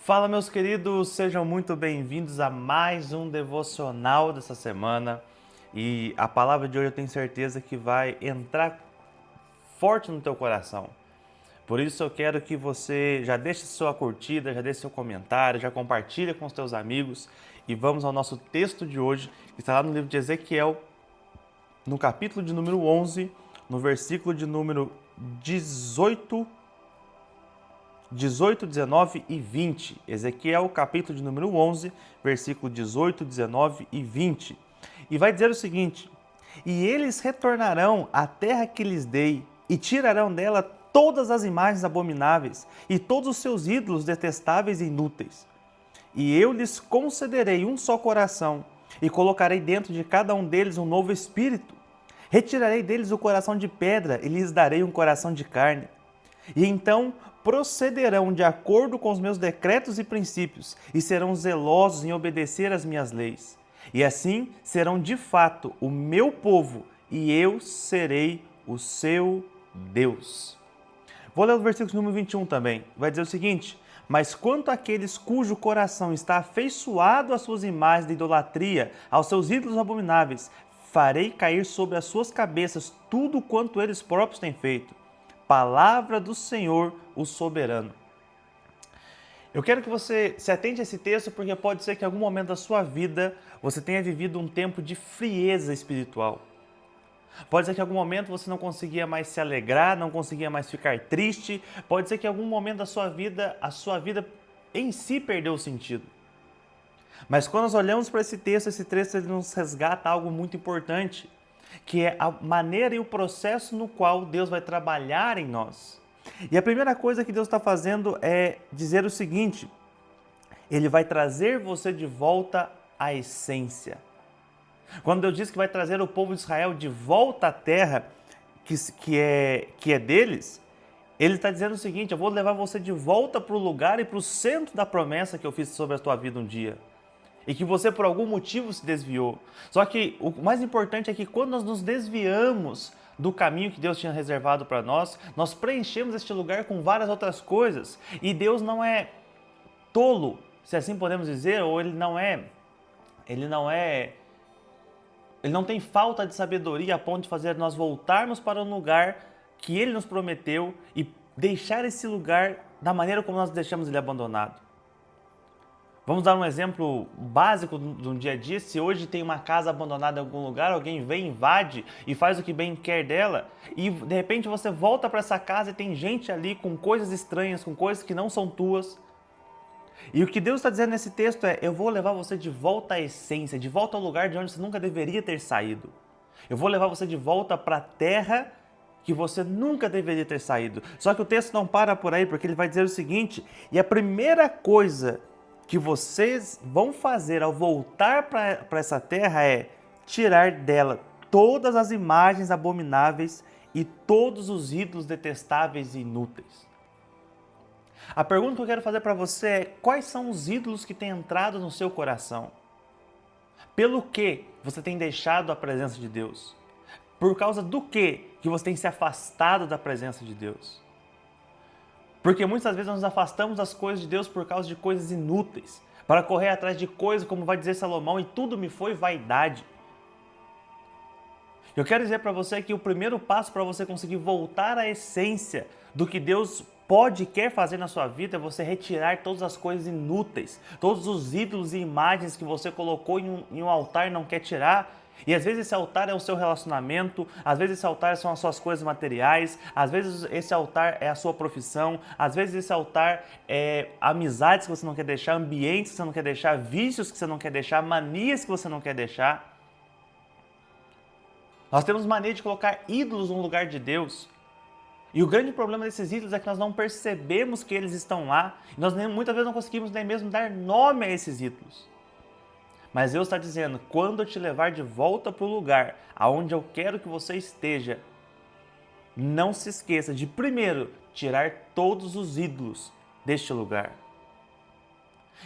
Fala, meus queridos, sejam muito bem-vindos a mais um devocional dessa semana. E a palavra de hoje eu tenho certeza que vai entrar forte no teu coração. Por isso eu quero que você já deixe sua curtida, já deixe seu comentário, já compartilhe com os teus amigos. E vamos ao nosso texto de hoje, que está lá no livro de Ezequiel, no capítulo de número 11, no versículo de número 18, 19 e 20. Ezequiel, capítulo de número 11, versículo 18, 19 e 20. E vai dizer o seguinte: E eles retornarão à terra que lhes dei, e tirarão dela todas as imagens abomináveis, e todos os seus ídolos detestáveis e inúteis. E eu lhes concederei um só coração, e colocarei dentro de cada um deles um novo espírito. Retirarei deles o coração de pedra, e lhes darei um coração de carne. E então procederão de acordo com os meus decretos e princípios, e serão zelosos em obedecer às minhas leis. E assim serão de fato o meu povo, e eu serei o seu Deus. Vou ler o versículo número 21 também. Vai dizer o seguinte: Mas quanto àqueles cujo coração está afeiçoado às suas imagens de idolatria, aos seus ídolos abomináveis, farei cair sobre as suas cabeças tudo quanto eles próprios têm feito. Palavra do Senhor, o soberano. Eu quero que você se atente a esse texto, porque pode ser que em algum momento da sua vida você tenha vivido um tempo de frieza espiritual. Pode ser que em algum momento você não conseguia mais se alegrar, não conseguia mais ficar triste. Pode ser que em algum momento da sua vida, a sua vida em si perdeu o sentido. Mas quando nós olhamos para esse texto ele nos resgata algo muito importante, que é a maneira e o processo no qual Deus vai trabalhar em nós. E a primeira coisa que Deus está fazendo é dizer o seguinte: Ele vai trazer você de volta à essência. Quando Deus diz que vai trazer o povo de Israel de volta à terra que é deles, Ele está dizendo o seguinte: eu vou levar você de volta para o lugar e para o centro da promessa que eu fiz sobre a tua vida um dia. E que você por algum motivo se desviou. Só que o mais importante é que quando nós nos desviamos do caminho que Deus tinha reservado para nós, nós preenchemos este lugar com várias outras coisas. E Deus não é tolo, se assim podemos dizer, ou ele não tem falta de sabedoria a ponto de fazer nós voltarmos para um lugar que Ele nos prometeu e deixar esse lugar da maneira como nós deixamos ele abandonado. Vamos dar um exemplo básico do dia a dia. Se hoje tem uma casa abandonada em algum lugar, alguém vem, invade e faz o que bem quer dela, e de repente você volta para essa casa e tem gente ali com coisas estranhas, com coisas que não são tuas. E o que Deus está dizendo nesse texto é: eu vou levar você de volta à essência, de volta ao lugar de onde você nunca deveria ter saído. Eu vou levar você de volta para a terra que você nunca deveria ter saído. Só que o texto não para por aí, porque ele vai dizer o seguinte: e a primeira coisa que vocês vão fazer ao voltar para essa terra é tirar dela todas as imagens abomináveis e todos os ídolos detestáveis e inúteis. A pergunta que eu quero fazer para você é: quais são os ídolos que têm entrado no seu coração? Pelo que você tem deixado a presença de Deus? Por causa do que você tem se afastado da presença de Deus? Porque muitas vezes nós nos afastamos das coisas de Deus por causa de coisas inúteis, para correr atrás de coisas, como vai dizer Salomão, e tudo me foi vaidade. Eu quero dizer para você que o primeiro passo para você conseguir voltar à essência do que Deus pode e quer fazer na sua vida é você retirar todas as coisas inúteis, todos os ídolos e imagens que você colocou em um altar e não quer tirar. E às vezes esse altar é o seu relacionamento, às vezes esse altar são as suas coisas materiais, às vezes esse altar é a sua profissão, às vezes esse altar é amizades que você não quer deixar, ambientes que você não quer deixar, vícios que você não quer deixar, manias que você não quer deixar. Nós temos mania de colocar ídolos no lugar de Deus. E o grande problema desses ídolos é que nós não percebemos que eles estão lá, e nós muitas vezes não conseguimos nem mesmo dar nome a esses ídolos. Mas Deus está dizendo: quando eu te levar de volta para o lugar aonde eu quero que você esteja, não se esqueça de primeiro tirar todos os ídolos deste lugar.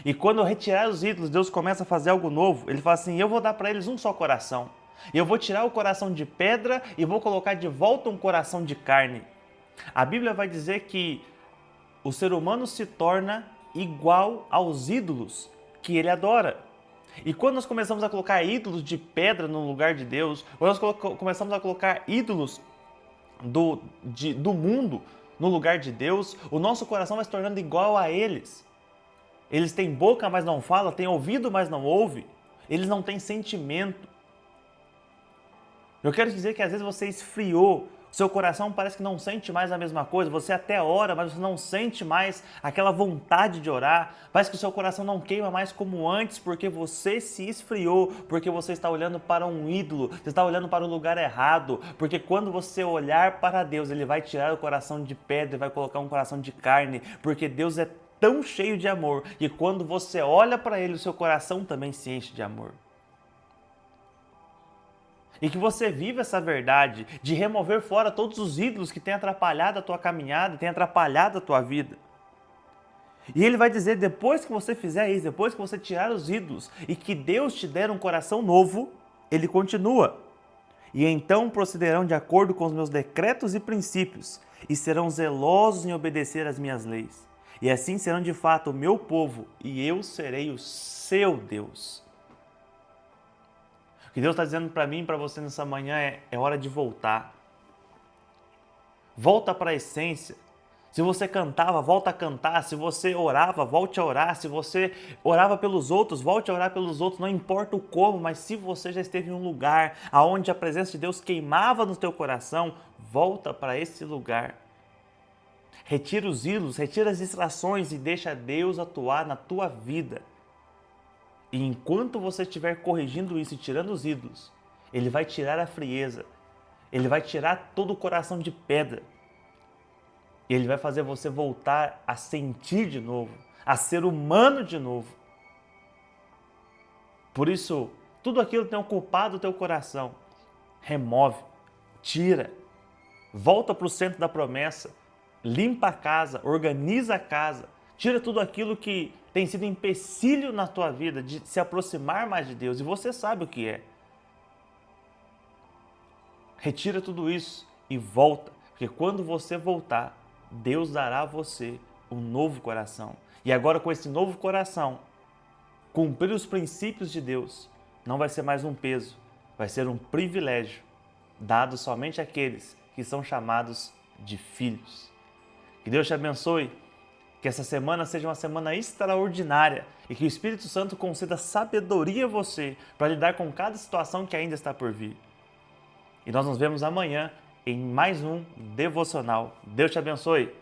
E quando eu retirar os ídolos, Deus começa a fazer algo novo. Ele fala assim: eu vou dar para eles um só coração. Eu vou tirar o coração de pedra e vou colocar de volta um coração de carne. A Bíblia vai dizer que o ser humano se torna igual aos ídolos que ele adora. E quando nós começamos a colocar ídolos de pedra no lugar de Deus, quando nós começamos a colocar ídolos do mundo no lugar de Deus, o nosso coração vai se tornando igual a eles. Eles têm boca, mas não falam, têm ouvido, mas não ouvem. Eles não têm sentimento. Eu quero dizer que às vezes você esfriou, seu coração parece que não sente mais a mesma coisa, você até ora, mas você não sente mais aquela vontade de orar, parece que o seu coração não queima mais como antes, porque você se esfriou, porque você está olhando para um ídolo, você está olhando para o lugar errado, porque quando você olhar para Deus, Ele vai tirar o coração de pedra e vai colocar um coração de carne, porque Deus é tão cheio de amor, e quando você olha para Ele, o seu coração também se enche de amor. E que você viva essa verdade de remover fora todos os ídolos que têm atrapalhado a tua caminhada, têm atrapalhado a tua vida. E ele vai dizer, depois que você fizer isso, depois que você tirar os ídolos e que Deus te der um coração novo, ele continua. E então procederão de acordo com os meus decretos e princípios e serão zelosos em obedecer às minhas leis. E assim serão de fato o meu povo e eu serei o seu Deus. O que Deus está dizendo para mim e para você nessa manhã é hora de voltar. Volta para a essência. Se você cantava, volta a cantar. Se você orava, volte a orar. Se você orava pelos outros, volte a orar pelos outros. Não importa o como, mas se você já esteve em um lugar onde a presença de Deus queimava no teu coração, volta para esse lugar. Retira os ídolos, retira as distrações e deixa Deus atuar na tua vida. E enquanto você estiver corrigindo isso e tirando os ídolos, Ele vai tirar a frieza, Ele vai tirar todo o coração de pedra. E Ele vai fazer você voltar a sentir de novo, a ser humano de novo. Por isso, tudo aquilo que tem ocupado o teu coração, remove, tira, volta para o centro da promessa, limpa a casa, organiza a casa, tira tudo aquilo que tem sido empecilho na tua vida de se aproximar mais de Deus, e você sabe o que é. Retira tudo isso e volta, porque quando você voltar, Deus dará a você um novo coração. E agora com esse novo coração, cumprir os princípios de Deus não vai ser mais um peso, vai ser um privilégio, dado somente àqueles que são chamados de filhos. Que Deus te abençoe. Que essa semana seja uma semana extraordinária e que o Espírito Santo conceda sabedoria a você para lidar com cada situação que ainda está por vir. E nós nos vemos amanhã em mais um devocional. Deus te abençoe.